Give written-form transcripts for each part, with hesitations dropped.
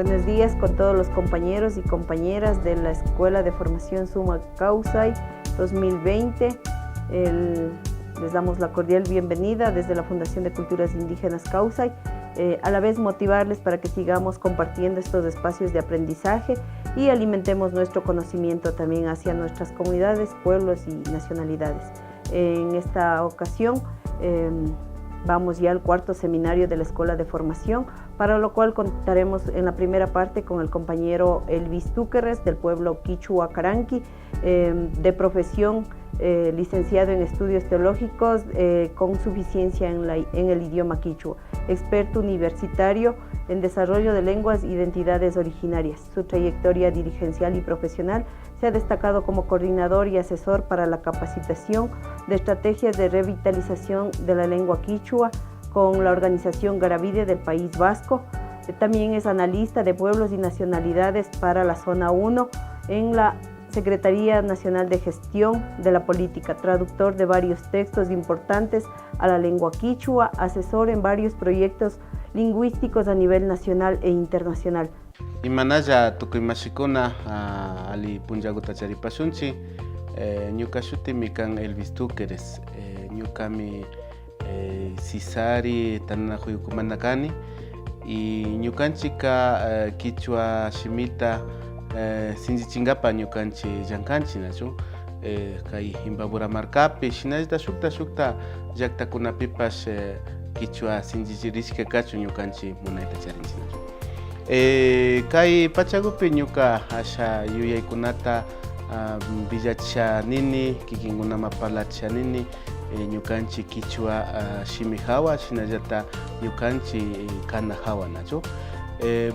Buenos días con todos los compañeros y compañeras de la Escuela de Formación Suma Kausai 2020. Les damos la cordial bienvenida desde la Fundación de Culturas Indígenas Kausai. A la vez motivarles para que sigamos compartiendo estos espacios de aprendizaje y alimentemos nuestro conocimiento también hacia nuestras comunidades, pueblos y nacionalidades. En esta ocasión vamos ya al cuarto seminario de la Escuela de Formación, para lo cual contaremos en la primera parte con el compañero Elvis Túqueres del pueblo Quichua Caranqui, de profesión licenciado en estudios teológicos con suficiencia en el idioma quichua, experto universitario en desarrollo de lenguas e identidades originarias. Su trayectoria dirigencial y profesional se ha destacado como coordinador y asesor para la capacitación de estrategias de revitalización de la lengua quichua con la organización Garavide del País Vasco. También es analista de pueblos y nacionalidades para la Zona 1 en la Secretaría Nacional de Gestión de la Política, traductor de varios textos importantes a la lengua quichua, asesor en varios proyectos lingüísticos a nivel nacional e internacional. Imanalla tukuymashikuna ali punllaguta charipashunchi, ñuka shutimi kan Elvis Túqueres, ñukami Cisari tananajuyukumanta kani y ñukanchika quichua shimita sinchichinkapa ñukanchik llankanchik nachu, kay Imbabura markapi shinallita shukta llaktakunapipash quichua sinchichirishka kachu ñukanchik munayta charinchik nachu. Kay pachakupi ñuka asha yuyaykunata villachishanini, kikinkunama parlachishanini, ñukanchik quichua shimi hawa, shinallata ñukanchik kana hawa nachu.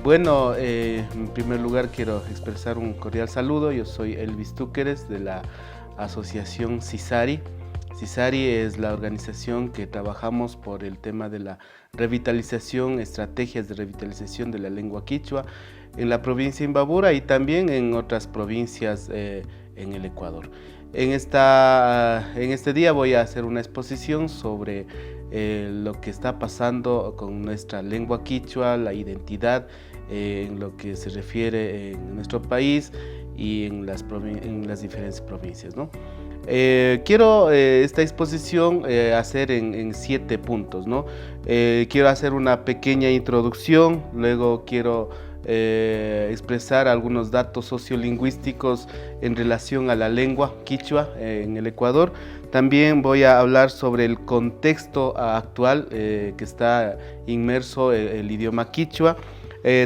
Bueno, en primer lugar quiero expresar un cordial saludo. Yo soy Elvis Túqueres de la asociación Cisari. Cisari es la organización que trabajamos por el tema de la revitalización, estrategias de revitalización de la lengua quichua en la provincia de Imbabura y también en otras provincias en el Ecuador. En este día voy a hacer una exposición sobre lo que está pasando con nuestra lengua quichua, la identidad en lo que se refiere en nuestro país y en las diferentes provincias, ¿no? Quiero esta exposición hacer en 7 puntos, ¿no? Quiero hacer una pequeña introducción, luego quiero expresar algunos datos sociolingüísticos en relación a la lengua quichua en el Ecuador. También voy a hablar sobre el contexto actual que está inmerso el idioma quichua.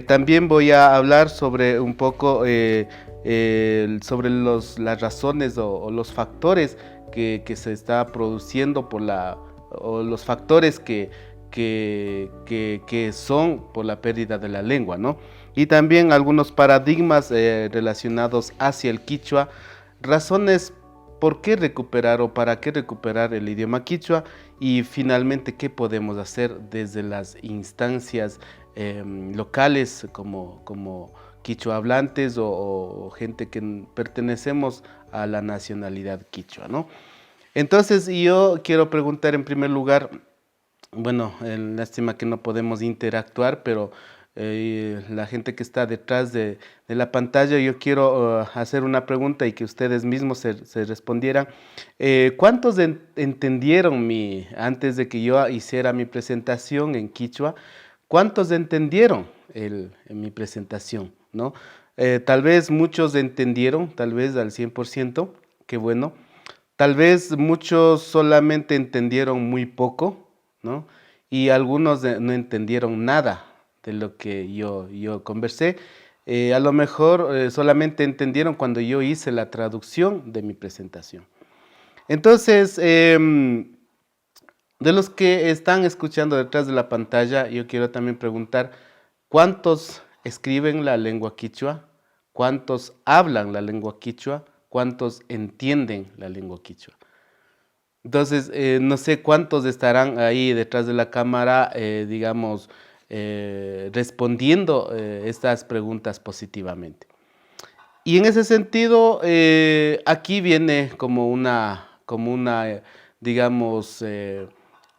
También voy a hablar sobre un poco sobre las razones o los factores que se está produciendo o los factores que son por la pérdida de la lengua, ¿no? Y también algunos paradigmas relacionados hacia el quichua, razones por qué recuperar o para qué recuperar el idioma quichua y finalmente qué podemos hacer desde las instancias locales como quichua hablantes o gente que pertenecemos a la nacionalidad quichua, ¿no? Entonces yo quiero preguntar en primer lugar, bueno, lástima que no podemos interactuar, pero la gente que está detrás de la pantalla, yo quiero hacer una pregunta y que ustedes mismos se respondieran. ¿Cuántos entendieron antes de que yo hiciera mi presentación en quichua, cuántos entendieron mi presentación, ¿no? Tal vez muchos entendieron, tal vez al 100%, qué bueno. Tal vez muchos solamente entendieron muy poco, ¿no? Y algunos no entendieron nada de lo que yo conversé. A lo mejor solamente entendieron cuando yo hice la traducción de mi presentación. Entonces, de los que están escuchando detrás de la pantalla, yo quiero también preguntar, ¿cuántos escriben la lengua quichua? ¿Cuántos hablan la lengua quichua? ¿Cuántos entienden la lengua quichua? Entonces, no sé cuántos estarán ahí detrás de la cámara, digamos, respondiendo estas preguntas positivamente. Y en ese sentido, aquí viene como una digamos,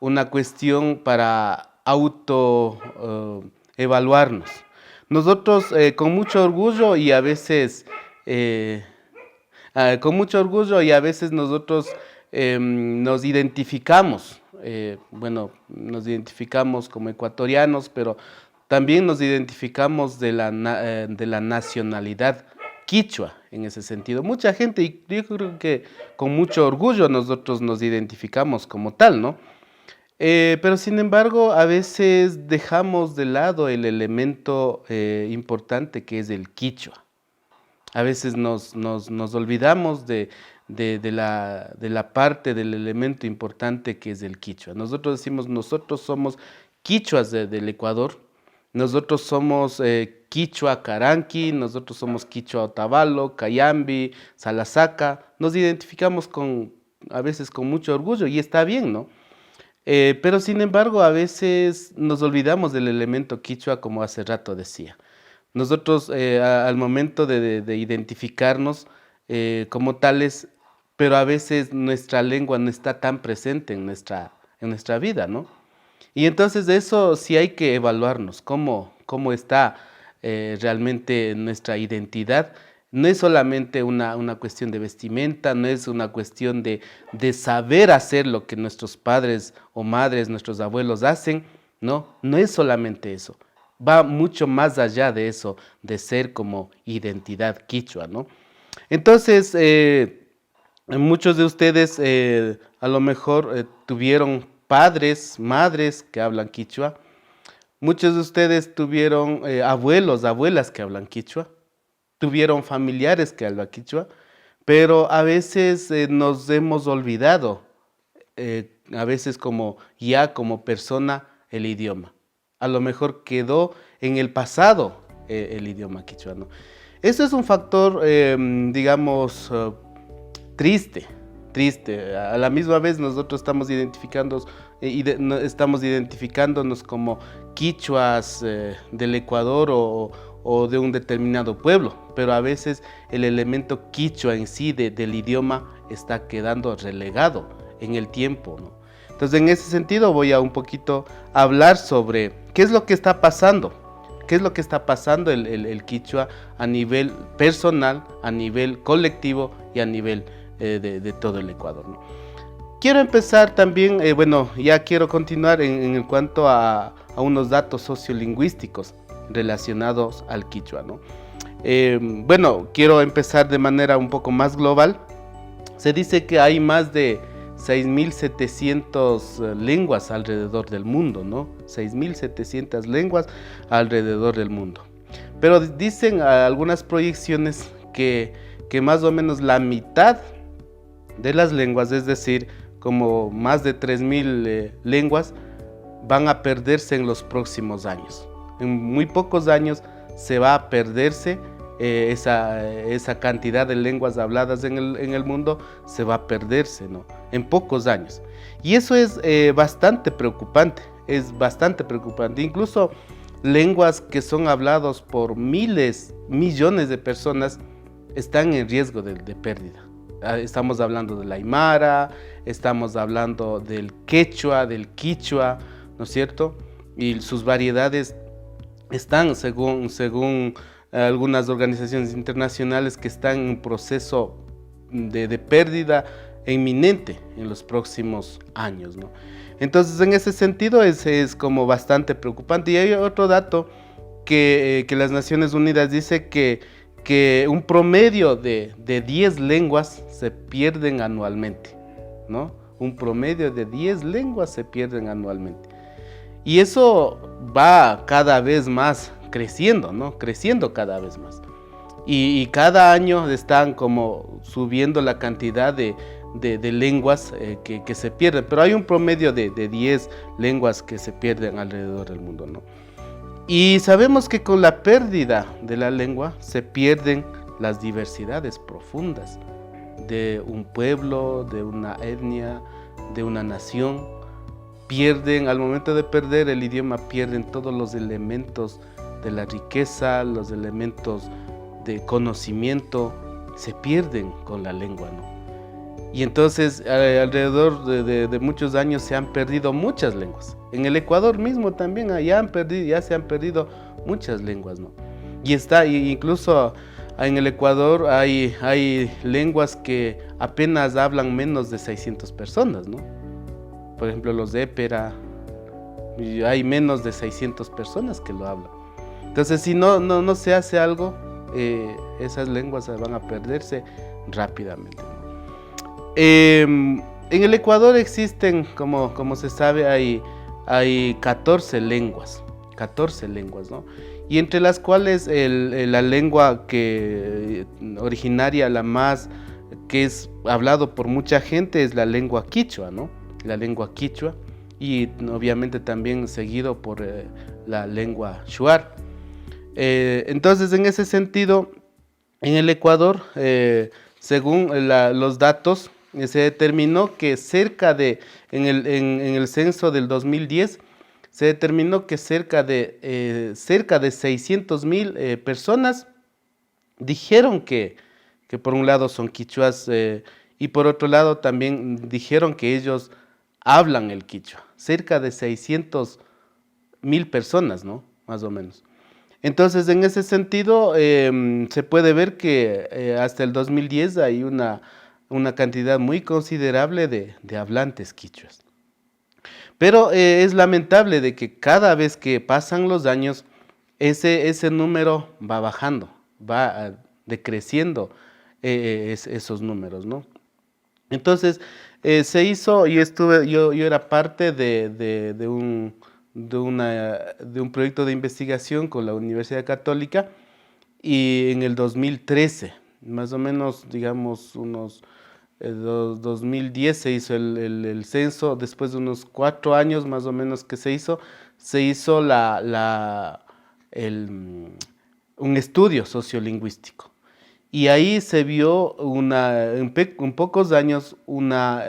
una cuestión para evaluarnos. Nosotros con mucho orgullo y a veces nosotros nos identificamos, nos identificamos como ecuatorianos, pero también nos identificamos de la nacionalidad quichua en ese sentido. Mucha gente, y yo creo que con mucho orgullo nosotros nos identificamos como tal, ¿no? Pero sin embargo, a veces dejamos de lado el elemento importante que es el quichua. A veces nos olvidamos de la parte del elemento importante que es el quichua. Nosotros decimos, nosotros somos quichuas del Ecuador, nosotros somos quichua caranqui, nosotros somos quichua otavalo, cayambi, salasaca, nos identificamos a veces con mucho orgullo y está bien, ¿no? Pero sin embargo, a veces nos olvidamos del elemento quichua, como hace rato decía. Nosotros al momento de identificarnos como tales, pero a veces nuestra lengua no está tan presente en nuestra vida, ¿no? Y entonces eso sí hay que evaluarnos, cómo está realmente nuestra identidad. No es solamente una cuestión de vestimenta, no es una cuestión de saber hacer lo que nuestros padres o madres, nuestros abuelos hacen, no es solamente eso. Va mucho más allá de eso, de ser como identidad quichua, ¿no? Entonces, muchos de ustedes a lo mejor tuvieron padres, madres que hablan quichua. Muchos de ustedes tuvieron abuelos, abuelas que hablan quichua. Tuvieron familiares que hablan quichua, pero a veces nos hemos olvidado, a veces como persona, el idioma. A lo mejor quedó en el pasado el idioma quichua, ¿no? Eso es un factor, digamos, triste. A la misma vez nosotros estamos identificándonos como quichuas del Ecuador o de un determinado pueblo, pero a veces el elemento quichua en sí del idioma está quedando relegado en el tiempo, ¿no? Entonces, en ese sentido voy a un poquito hablar sobre qué es lo que está pasando, el quichua a nivel personal, a nivel colectivo y a nivel de todo el Ecuador, ¿no? Quiero empezar también, ya quiero continuar en cuanto a unos datos sociolingüísticos relacionados al quichua, ¿no? Quiero empezar de manera un poco más global. Se dice que hay más de 6.700 lenguas alrededor del mundo, ¿no? 6.700 lenguas alrededor del mundo. Pero dicen algunas proyecciones que más o menos la mitad de las lenguas, es decir, como más de 3.000 lenguas, van a perderse en los próximos años. En muy pocos años se va a perderse esa cantidad de lenguas habladas en el mundo, se va a perderse, ¿no? En pocos años. Y eso es bastante preocupante, Incluso lenguas que son habladas por miles, millones de personas están en riesgo de pérdida. Estamos hablando del aymara, estamos hablando del quechua, del quichua, ¿no es cierto? Y sus variedades están, según algunas organizaciones internacionales, que están en un proceso de pérdida inminente en los próximos años, ¿no? Entonces, en ese sentido es como bastante preocupante. Y hay otro dato que las Naciones Unidas dice que un promedio de 10 lenguas se pierden anualmente, ¿no? Un promedio de 10 lenguas se pierden anualmente. Y eso va cada vez más creciendo, ¿no? Creciendo cada vez más. Y cada año están como subiendo la cantidad de lenguas que se pierden. Pero hay un promedio de 10 lenguas que se pierden alrededor del mundo, ¿no? Y sabemos que con la pérdida de la lengua se pierden las diversidades profundas de un pueblo, de una etnia, de una nación. Al momento de perder el idioma, pierden todos los elementos de la riqueza, los elementos de conocimiento, se pierden con la lengua, ¿no? Y entonces alrededor de muchos años se han perdido muchas lenguas. En el Ecuador mismo también ya se han perdido muchas lenguas, ¿no? Incluso en el Ecuador hay lenguas que apenas hablan menos de 600 personas, ¿no? Por ejemplo, los épera, hay menos de 600 personas que lo hablan. Entonces, si no se hace algo, esas lenguas van a perderse rápidamente, ¿no? En el Ecuador existen, como se sabe, hay 14 lenguas, ¿no? Y entre las cuales la lengua originaria, la más que es hablado por mucha gente, es la lengua quichua, ¿no? La lengua quichua, y obviamente también seguido por la lengua shuar. Entonces, en ese sentido, en el Ecuador, según los datos, se determinó que en el censo del 2010, se determinó que cerca de 600,000 personas dijeron que por un lado son quichuas, y por otro lado también dijeron que ellos hablan el quichua. Cerca de 600,000 personas, ¿no? Más o menos. Entonces, en ese sentido, se puede ver que hasta el 2010 hay una cantidad muy considerable de hablantes quichuas. Pero es lamentable de que cada vez que pasan los años, ese número va bajando, va decreciendo esos números, ¿no? Entonces, se hizo, yo era parte de un proyecto de investigación con la Universidad Católica, y en el 2013, más o menos, digamos, 2010 se hizo el censo. Después de unos 4 años más o menos que se hizo un estudio sociolingüístico. Y ahí se vio en pocos años una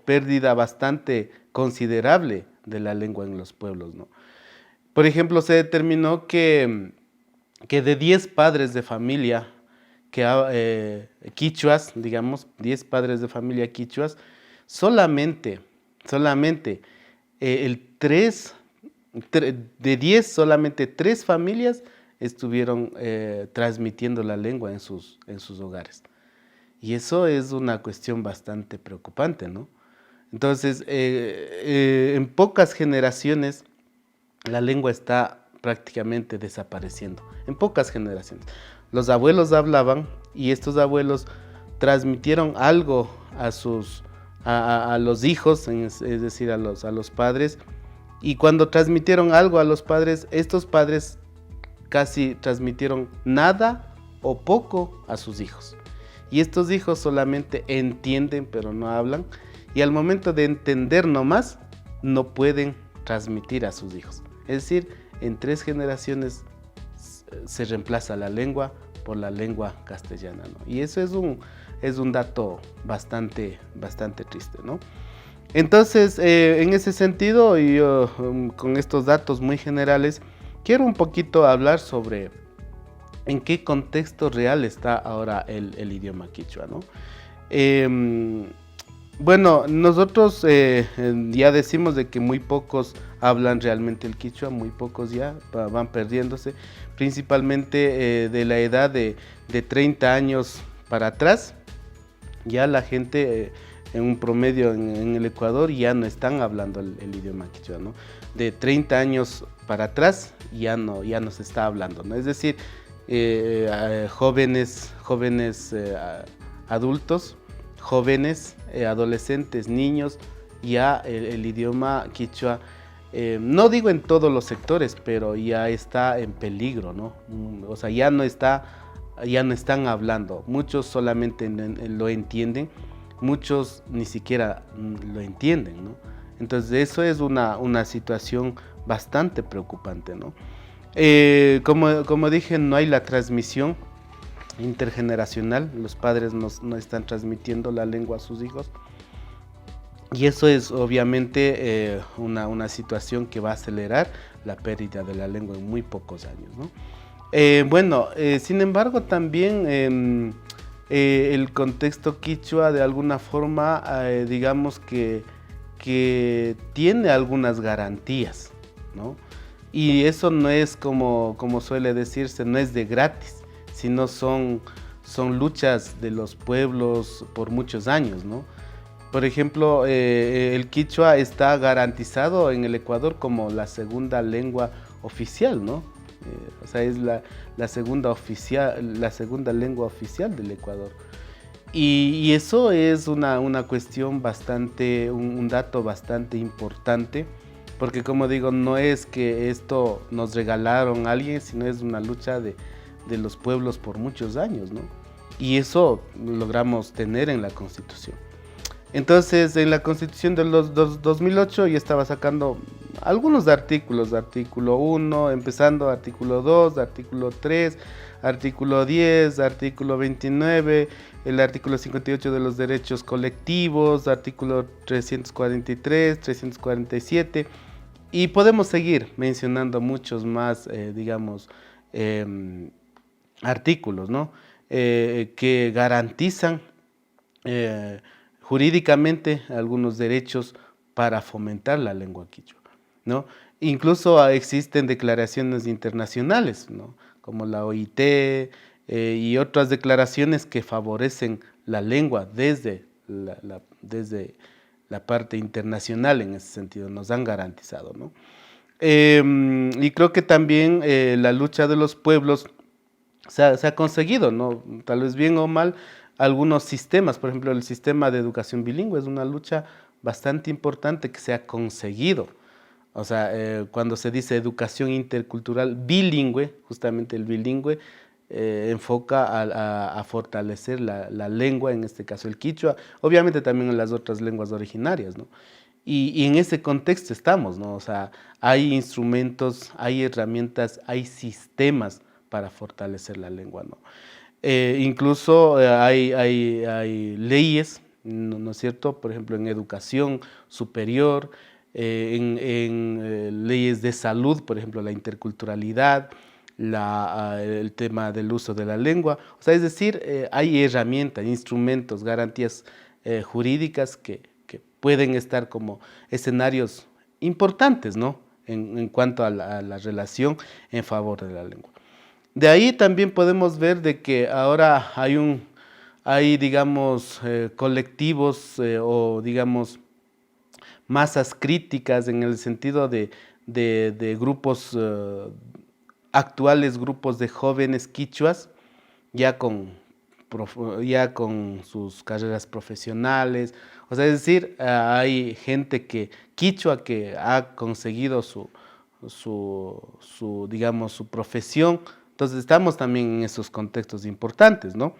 pérdida bastante considerable de la lengua en los pueblos, ¿no? Por ejemplo, se determinó que de 10 padres de familia quichuas, digamos, 10 padres de familia quichuas, solamente de 10, solamente 3 familias estuvieron transmitiendo la lengua en sus hogares. Y eso es una cuestión bastante preocupante, ¿no? Entonces, en pocas generaciones la lengua está prácticamente desapareciendo, en pocas generaciones. Los abuelos hablaban, y estos abuelos transmitieron algo a los hijos, es decir, a los padres, y cuando transmitieron algo a los padres, estos padres casi transmitieron nada o poco a sus hijos. Y estos hijos solamente entienden, pero no hablan, y al momento de entender nomás, no pueden transmitir a sus hijos. Es decir, en 3 generaciones se reemplaza la lengua por la lengua castellana, ¿no? Y eso es un dato bastante triste, ¿no? Entonces, en ese sentido, yo con estos datos muy generales, quiero un poquito hablar sobre en qué contexto real está ahora el idioma quichua, ¿no? Bueno, nosotros ya decimos de que muy pocos hablan realmente el quichua, muy pocos ya van perdiéndose, principalmente de la edad de 30 años para atrás. Ya la gente en un promedio en el Ecuador ya no están hablando el idioma quichua, ¿no? De 30 años para atrás ya no se está hablando, ¿no? Es decir, jóvenes adultos, jóvenes, adolescentes, niños, ya el idioma quichua, no digo en todos los sectores, pero ya está en peligro, ¿no? O sea, ya no están hablando. Muchos solamente lo entienden, muchos ni siquiera lo entienden, ¿no? Entonces eso es una situación bastante preocupante, ¿no? Como dije, no hay la transmisión intergeneracional, los padres no están transmitiendo la lengua a sus hijos, y eso es obviamente una situación que va a acelerar la pérdida de la lengua en muy pocos años, ¿no? Sin embargo, también el contexto quichua de alguna forma, digamos que tiene algunas garantías, ¿no? Y eso no es como suele decirse, no es de gratis, sino son luchas de los pueblos por muchos años, ¿no? Por ejemplo, el quichua está garantizado en el Ecuador como la segunda lengua oficial, ¿no? O sea, es la segunda lengua oficial del Ecuador. Y eso es una cuestión bastante, un dato bastante importante, porque como digo, no es que esto nos regalaron a alguien, sino es una lucha de los pueblos por muchos años, ¿no? Y eso logramos tener en la Constitución. Entonces, en la Constitución de los 2008 yo estaba sacando algunos artículos, artículo 1, empezando artículo 2, artículo 3, artículo 10, artículo 29, el artículo 58 de los derechos colectivos, artículo 343, 347, y podemos seguir mencionando muchos más, artículos, ¿no? Que garantizan jurídicamente algunos derechos para fomentar la lengua quichua, ¿no? Incluso existen declaraciones internacionales, ¿no? Como la OIT y otras declaraciones que favorecen la lengua desde la parte internacional. En ese sentido nos han garantizado, ¿no? Y creo que también la lucha de los pueblos se ha conseguido, ¿no? Tal vez bien o mal, algunos sistemas, por ejemplo, el sistema de educación bilingüe es una lucha bastante importante que se ha conseguido. O sea, cuando se dice educación intercultural bilingüe, justamente el bilingüe enfoca a fortalecer la lengua, en este caso el quichua, obviamente también en las otras lenguas originarias, ¿no? Y en ese contexto estamos, ¿no? O sea, hay instrumentos, hay herramientas, hay sistemas para fortalecer la lengua, ¿no? Incluso hay leyes, ¿no es cierto? Por ejemplo, en educación superior, en leyes de salud, por ejemplo, la interculturalidad, el tema del uso de la lengua. O sea, es decir, hay herramientas, instrumentos, garantías jurídicas que pueden estar como escenarios importantes, ¿no? En cuanto a la relación en favor de la lengua. De ahí también podemos ver de que ahora hay digamos, colectivos o digamos, masas críticas en el sentido de grupos, actuales grupos de jóvenes quichuas, ya con sus carreras profesionales. O sea, es decir, hay gente quichua que ha conseguido digamos, su profesión. Entonces estamos también en esos contextos importantes, ¿no?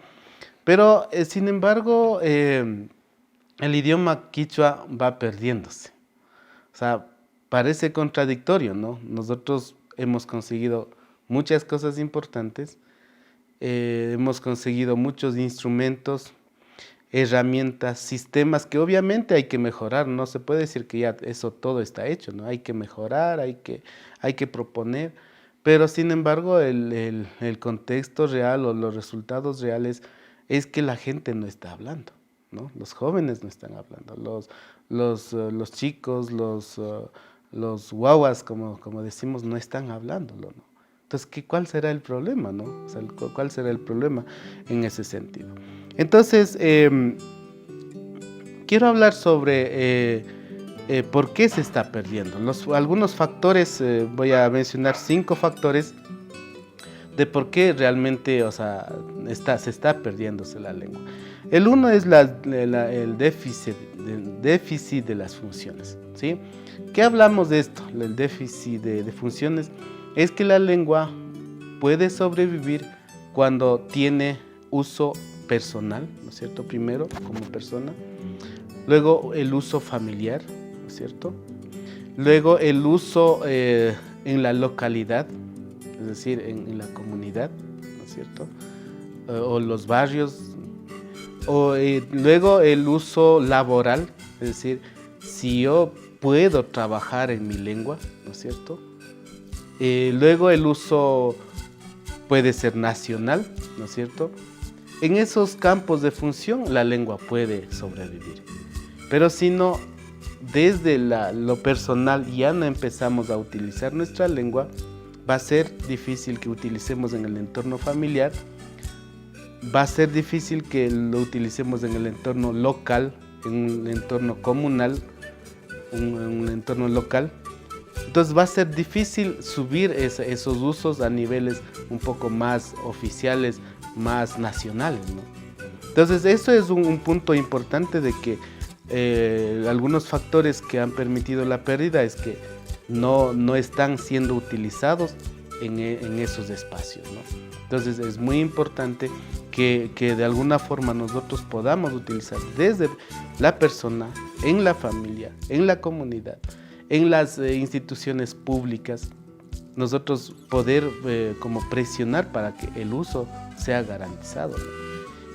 Pero, sin embargo, el idioma quichua va perdiéndose. O sea, parece contradictorio, ¿no? Nosotros hemos conseguido muchas cosas importantes, hemos conseguido muchos instrumentos, herramientas, sistemas que obviamente hay que mejorar. No se puede decir que ya eso todo está hecho, ¿no? Hay que mejorar, hay que proponer. Pero sin embargo, el contexto real o los resultados reales es que la gente no está hablando, ¿no? Los jóvenes no están hablando, los chicos, los guaguas, como decimos, no están hablándolo, ¿no? Entonces, ¿cuál será el problema, no? O sea, ¿cuál será el problema en ese sentido? Entonces, quiero hablar sobre ¿por qué se está perdiendo? Algunos factores, voy a mencionar 5 factores de por qué realmente, o sea, se está perdiéndose la lengua. El uno es el déficit de las funciones, ¿sí? ¿Qué hablamos de esto? El déficit de funciones es que la lengua puede sobrevivir cuando tiene uso personal, ¿no es cierto? Primero, como persona. Luego, el uso familiar, ¿no es cierto? Luego el uso en la localidad, es decir, en la comunidad, ¿no es cierto? O los barrios. Luego el uso laboral, es decir, si yo puedo trabajar en mi lengua, ¿no es cierto? Luego el uso puede ser nacional, ¿no es cierto? En esos campos de función la lengua puede sobrevivir. Pero si no, desde lo personal ya no empezamos a utilizar nuestra lengua, va a ser difícil que utilicemos en el entorno familiar, va a ser difícil que lo utilicemos en el entorno local, en un entorno comunal, en un entorno local. Entonces va a ser difícil subir esos usos a niveles un poco más oficiales, más nacionales, ¿no? Entonces eso es un punto importante de que algunos factores que han permitido la pérdida es que no están siendo utilizados en esos espacios, ¿no? Entonces es muy importante que de alguna forma nosotros podamos utilizar desde la persona, en la familia, en la comunidad, en las instituciones públicas, nosotros poder como presionar para que el uso sea garantizado, ¿no?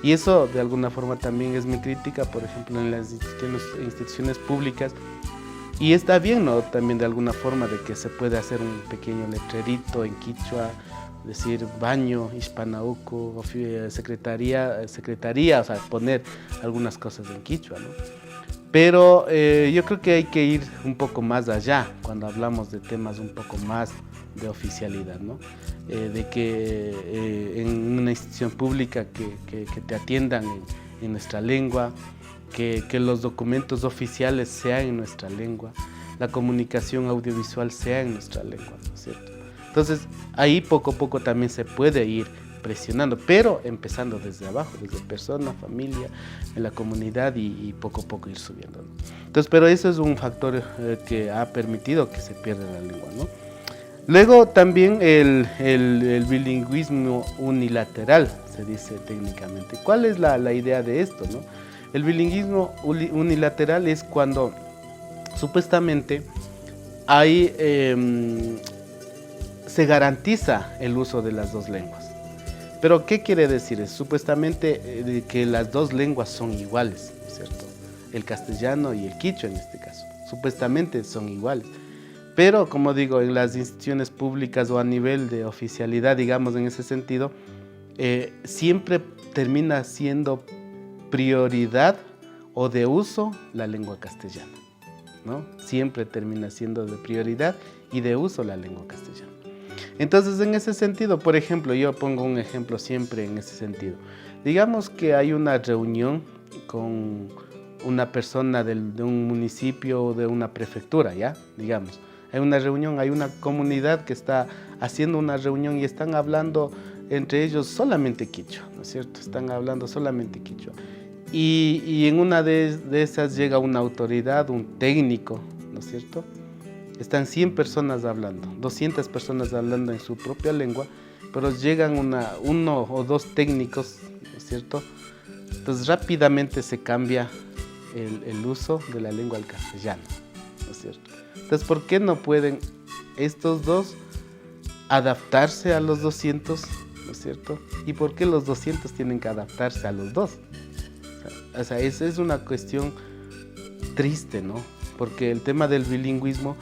Y eso de alguna forma también es mi crítica, por ejemplo, en las instituciones públicas. Y está bien, ¿no? También de alguna forma de que se puede hacer un pequeño letrerito en quichua, decir baño, Hispanauco, secretaría, o sea, poner algunas cosas en quichua, ¿no? Pero yo creo que hay que ir un poco más allá cuando hablamos de temas un poco más de oficialidad, ¿no? De que en una institución pública que te atiendan en nuestra lengua, que los documentos oficiales sean en nuestra lengua, la comunicación audiovisual sea en nuestra lengua, ¿no es cierto? Entonces, ahí poco a poco también se puede ir presionando, pero empezando desde abajo, desde persona, familia, en la comunidad y poco a poco ir subiendo, ¿no? Entonces, pero eso es un factor que ha permitido que se pierda la lengua, ¿no? Luego también el bilingüismo unilateral, se dice técnicamente. ¿Cuál es la idea de esto, no? El bilingüismo unilateral es cuando supuestamente hay, se garantiza el uso de las dos lenguas. Pero ¿qué quiere decir? Es supuestamente que las dos lenguas son iguales, ¿no es cierto? El castellano y el quichua en este caso, supuestamente son iguales. Pero, como digo, en las instituciones públicas o a nivel de oficialidad, digamos en ese sentido, siempre termina siendo prioridad o de uso la lengua castellana, ¿no? Siempre termina siendo de prioridad y de uso la lengua castellana. Entonces, en ese sentido, por ejemplo, yo pongo un ejemplo siempre en ese sentido. Digamos que hay una reunión con una persona de un municipio o de una prefectura, ¿ya? Digamos, hay una reunión, hay una comunidad que está haciendo una reunión y están hablando entre ellos solamente quichua, ¿no es cierto? Están hablando solamente quichua. Y en una de esas llega una autoridad, un técnico, ¿no es cierto? Están 100 personas hablando, 200 personas hablando en su propia lengua, pero llegan uno o dos técnicos, ¿no es cierto? Entonces rápidamente se cambia el uso de la lengua al castellano, ¿no es cierto? Entonces, ¿por qué no pueden estos dos adaptarse a los 200, ¿no es cierto? ¿Y por qué los 200 tienen que adaptarse a los dos? O sea, esa es una cuestión triste, ¿no? Porque el tema del bilingüismo,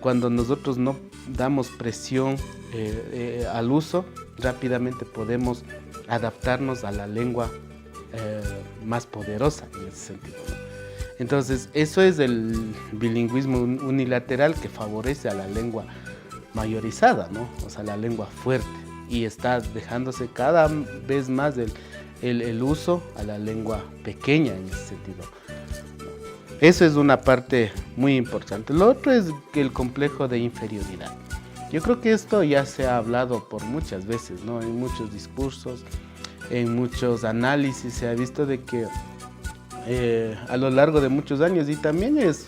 cuando nosotros no damos presión al uso, rápidamente podemos adaptarnos a la lengua más poderosa en ese sentido, ¿no? Entonces, eso es el bilingüismo unilateral que favorece a la lengua mayorizada, ¿no? O sea, la lengua fuerte, y está dejándose cada vez más el uso a la lengua pequeña en ese sentido. Eso es una parte muy importante. Lo otro es que el complejo de inferioridad. Yo creo que esto ya se ha hablado por muchas veces, ¿no? En muchos discursos, en muchos análisis se ha visto de que a lo largo de muchos años, y también es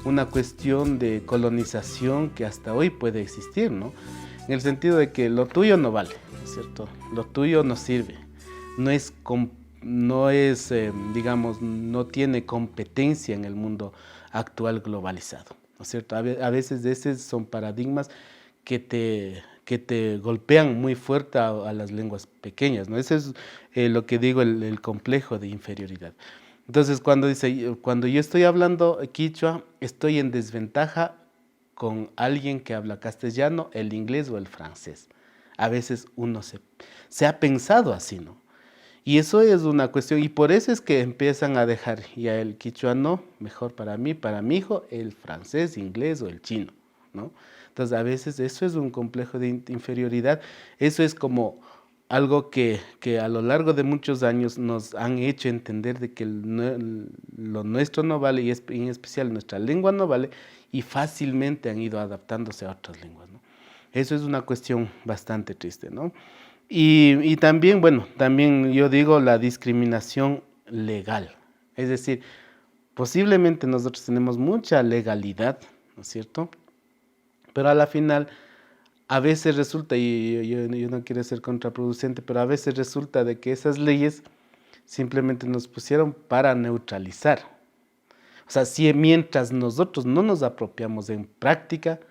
una cuestión de colonización que hasta hoy puede existir, ¿no? En el sentido de que lo tuyo no vale, ¿no es cierto? Lo tuyo no sirve, digamos, no tiene competencia en el mundo actual globalizado, ¿no es cierto? A veces esos son paradigmas que te golpean muy fuerte a las lenguas pequeñas, ¿no? Ese es lo que digo, el complejo de inferioridad. Entonces, cuando yo estoy hablando quichua, estoy en desventaja con alguien que habla castellano, el inglés o el francés. A veces uno se ha pensado así, ¿no? Y eso es una cuestión, y por eso es que empiezan a dejar ya el quichua no, mejor para mí, para mi hijo, el francés, inglés o el chino, ¿no? Entonces a veces eso es un complejo de inferioridad, eso es como algo que a lo largo de muchos años nos han hecho entender de que lo nuestro no vale, y en especial nuestra lengua no vale, y fácilmente han ido adaptándose a otras lenguas, ¿no? Eso es una cuestión bastante triste, ¿no? Y también, bueno, también yo digo la discriminación legal. Es decir, posiblemente nosotros tenemos mucha legalidad, ¿no es cierto? Pero a la final, a veces resulta, y yo no quiero ser contraproducente, pero a veces resulta de que esas leyes simplemente nos pusieron para neutralizar. O sea, si mientras nosotros no nos apropiamos en práctica,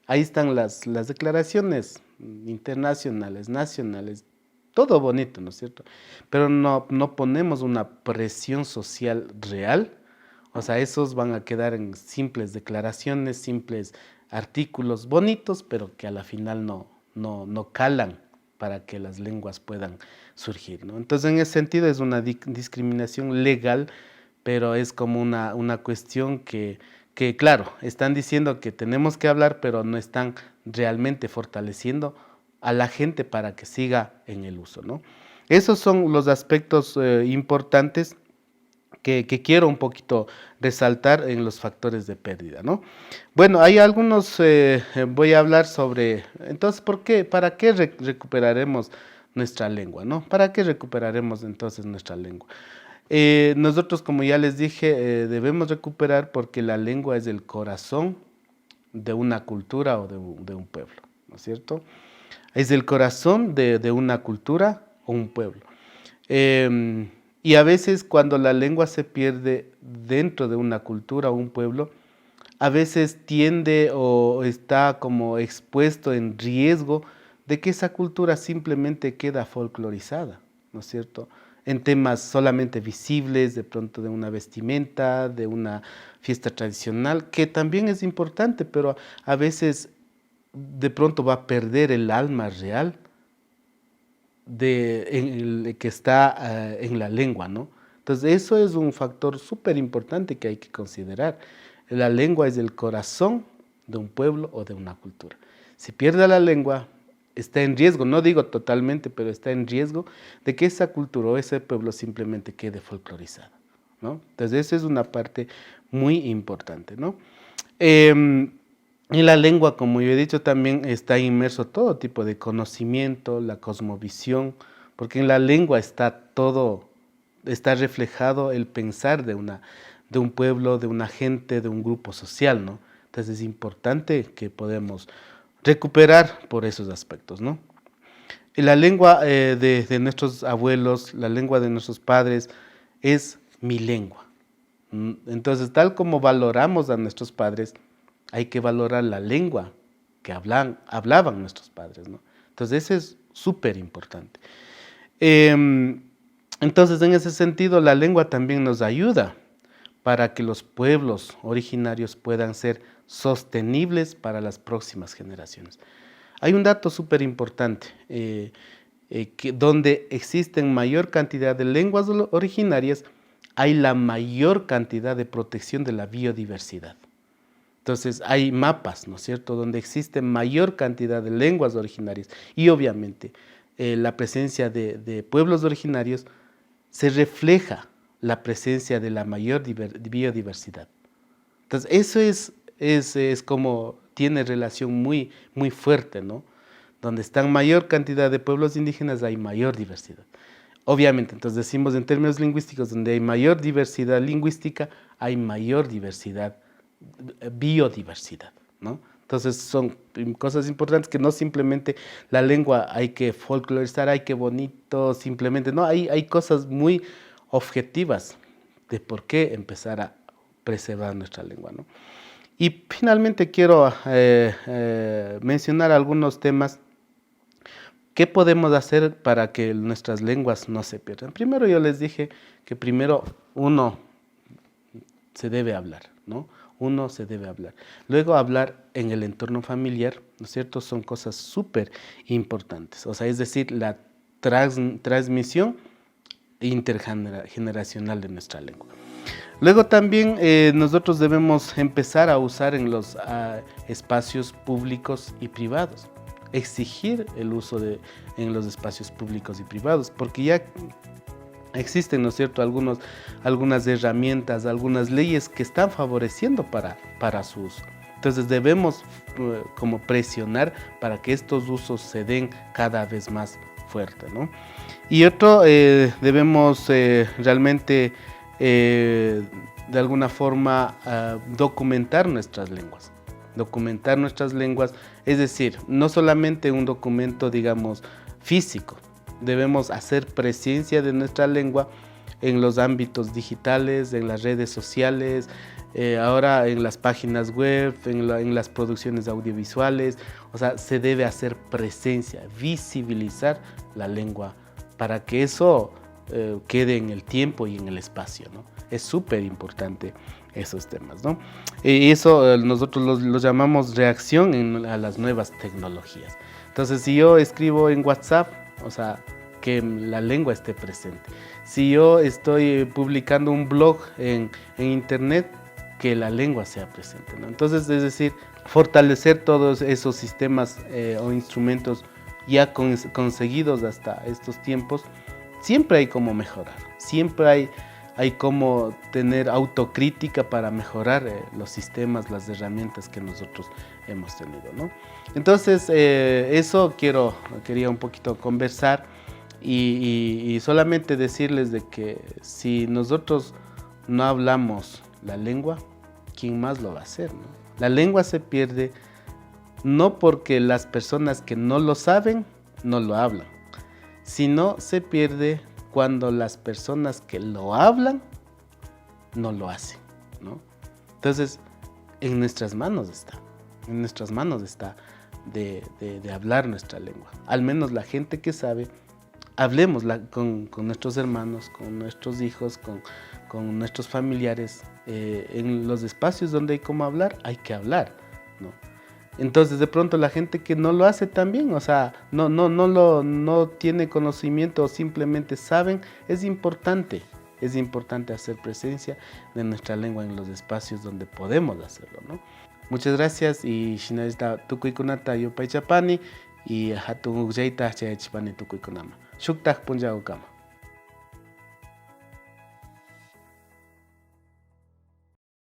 ahí están las declaraciones internacionales, nacionales, todo bonito, ¿no es cierto? Pero no ponemos una presión social real, o sea, esos van a quedar en simples declaraciones, simples artículos bonitos, pero que a la final no calan para que las lenguas puedan surgir, ¿no? Entonces, en ese sentido es una discriminación legal, pero es como una cuestión que, claro, están diciendo que tenemos que hablar, pero no están realmente fortaleciendo a la gente para que siga en el uso, ¿no? Esos son los aspectos importantes que quiero un poquito resaltar en los factores de pérdida, ¿no? Bueno, hay algunos, voy a hablar sobre, entonces, ¿para qué recuperaremos nuestra lengua, ¿no? ¿Para qué recuperaremos entonces nuestra lengua? Nosotros, como ya les dije, debemos recuperar porque la lengua es el corazón de una cultura o de un pueblo, ¿no es cierto? Es el corazón de una cultura o un pueblo. Y a veces cuando la lengua se pierde dentro de una cultura o un pueblo, a veces tiende o está como expuesto en riesgo de que esa cultura simplemente queda folclorizada, ¿no es cierto? En temas solamente visibles, de pronto de una vestimenta, de una fiesta tradicional, que también es importante, pero a veces de pronto va a perder el alma real que está en la lengua, ¿no? Entonces eso es un factor súper importante que hay que considerar. La lengua es el corazón de un pueblo o de una cultura. Si pierde la lengua, está en riesgo, no digo totalmente, pero está en riesgo de que esa cultura o ese pueblo simplemente quede folclorizado, ¿no? Entonces eso es una parte muy importante, ¿no? En la lengua, como yo he dicho, también está inmerso todo tipo de conocimiento, la cosmovisión, porque en la lengua está todo, está reflejado el pensar de un pueblo, de una gente, de un grupo social, ¿no? Entonces es importante que podamos recuperar por esos aspectos, ¿no? Y la lengua de nuestros abuelos, la lengua de nuestros padres, es mi lengua. Entonces, tal como valoramos a nuestros padres, hay que valorar la lengua que hablaban nuestros padres, ¿no? Entonces, eso es súper importante. Entonces, en ese sentido, la lengua también nos ayuda para que los pueblos originarios puedan ser sostenibles para las próximas generaciones. Hay un dato súper importante, que donde existen mayor cantidad de lenguas originarias, hay la mayor cantidad de protección de la biodiversidad. Entonces hay mapas, ¿no es cierto?, donde existe mayor cantidad de lenguas originarias y obviamente la presencia de pueblos originarios se refleja la presencia de la mayor biodiversidad. Entonces eso es como tiene relación muy, muy fuerte, ¿no? Donde están mayor cantidad de pueblos indígenas hay mayor diversidad. Obviamente, entonces decimos en términos lingüísticos, donde hay mayor diversidad lingüística, hay mayor diversidad, biodiversidad, ¿no? Entonces son cosas importantes que no simplemente la lengua hay que folclorizar, ay, qué bonito, simplemente, no, hay cosas muy objetivas de por qué empezar a preservar nuestra lengua, ¿no? Y finalmente quiero mencionar algunos temas. ¿Qué podemos hacer para que nuestras lenguas no se pierdan? Primero yo les dije que primero uno se debe hablar, ¿no? Uno se debe hablar. Luego hablar en el entorno familiar, ¿no es cierto? Son cosas súper importantes. O sea, es decir, la transmisión intergeneracional de nuestra lengua. Luego también nosotros debemos empezar a usar en los espacios públicos y privados, exigir el uso en los espacios públicos y privados, porque ya existen, ¿no es cierto?, algunas herramientas, algunas leyes que están favoreciendo para su uso. Entonces debemos como presionar para que estos usos se den cada vez más fuerte, ¿no? Y otro, debemos realmente de alguna forma documentar nuestras lenguas. Documentar nuestras lenguas, es decir, no solamente un documento, digamos, físico. Debemos hacer presencia de nuestra lengua en los ámbitos digitales, en las redes sociales, ahora en las páginas web, en las producciones audiovisuales. O sea, se debe hacer presencia, visibilizar la lengua para que eso quede en el tiempo y en el espacio, ¿no? Es súper importante esos temas, ¿no? Y eso nosotros los llamamos reacción a las nuevas tecnologías. Entonces, si yo escribo en WhatsApp, o sea, que la lengua esté presente. Si yo estoy publicando un blog en internet, que la lengua sea presente, ¿no? Entonces, es decir, fortalecer todos esos sistemas o instrumentos ya conseguidos hasta estos tiempos. Siempre hay cómo mejorar, siempre hay cómo tener autocrítica para mejorar los sistemas, las herramientas que nosotros hemos tenido, ¿no? Entonces, eso quería un poquito conversar y solamente decirles de que si nosotros no hablamos la lengua, ¿quién más lo va a hacer, no? La lengua se pierde no porque las personas que no lo saben no lo hablan, sino se pierde cuando las personas que lo hablan no lo hacen, ¿no? Entonces, en nuestras manos está de hablar nuestra lengua. Al menos la gente que sabe, hablemosla con nuestros hermanos, con nuestros hijos, con nuestros familiares. En los espacios donde hay cómo hablar, hay que hablar, ¿no? Entonces, de pronto la gente que no lo hace también, o sea, no tiene conocimiento o simplemente saben, es importante hacer presencia de nuestra lengua en los espacios donde podemos hacerlo, ¿no? Muchas gracias y shinarista tukuykunata yupaychapani y hatun uqllayta chayachipani tukuykunama. Shuktak punja ukama.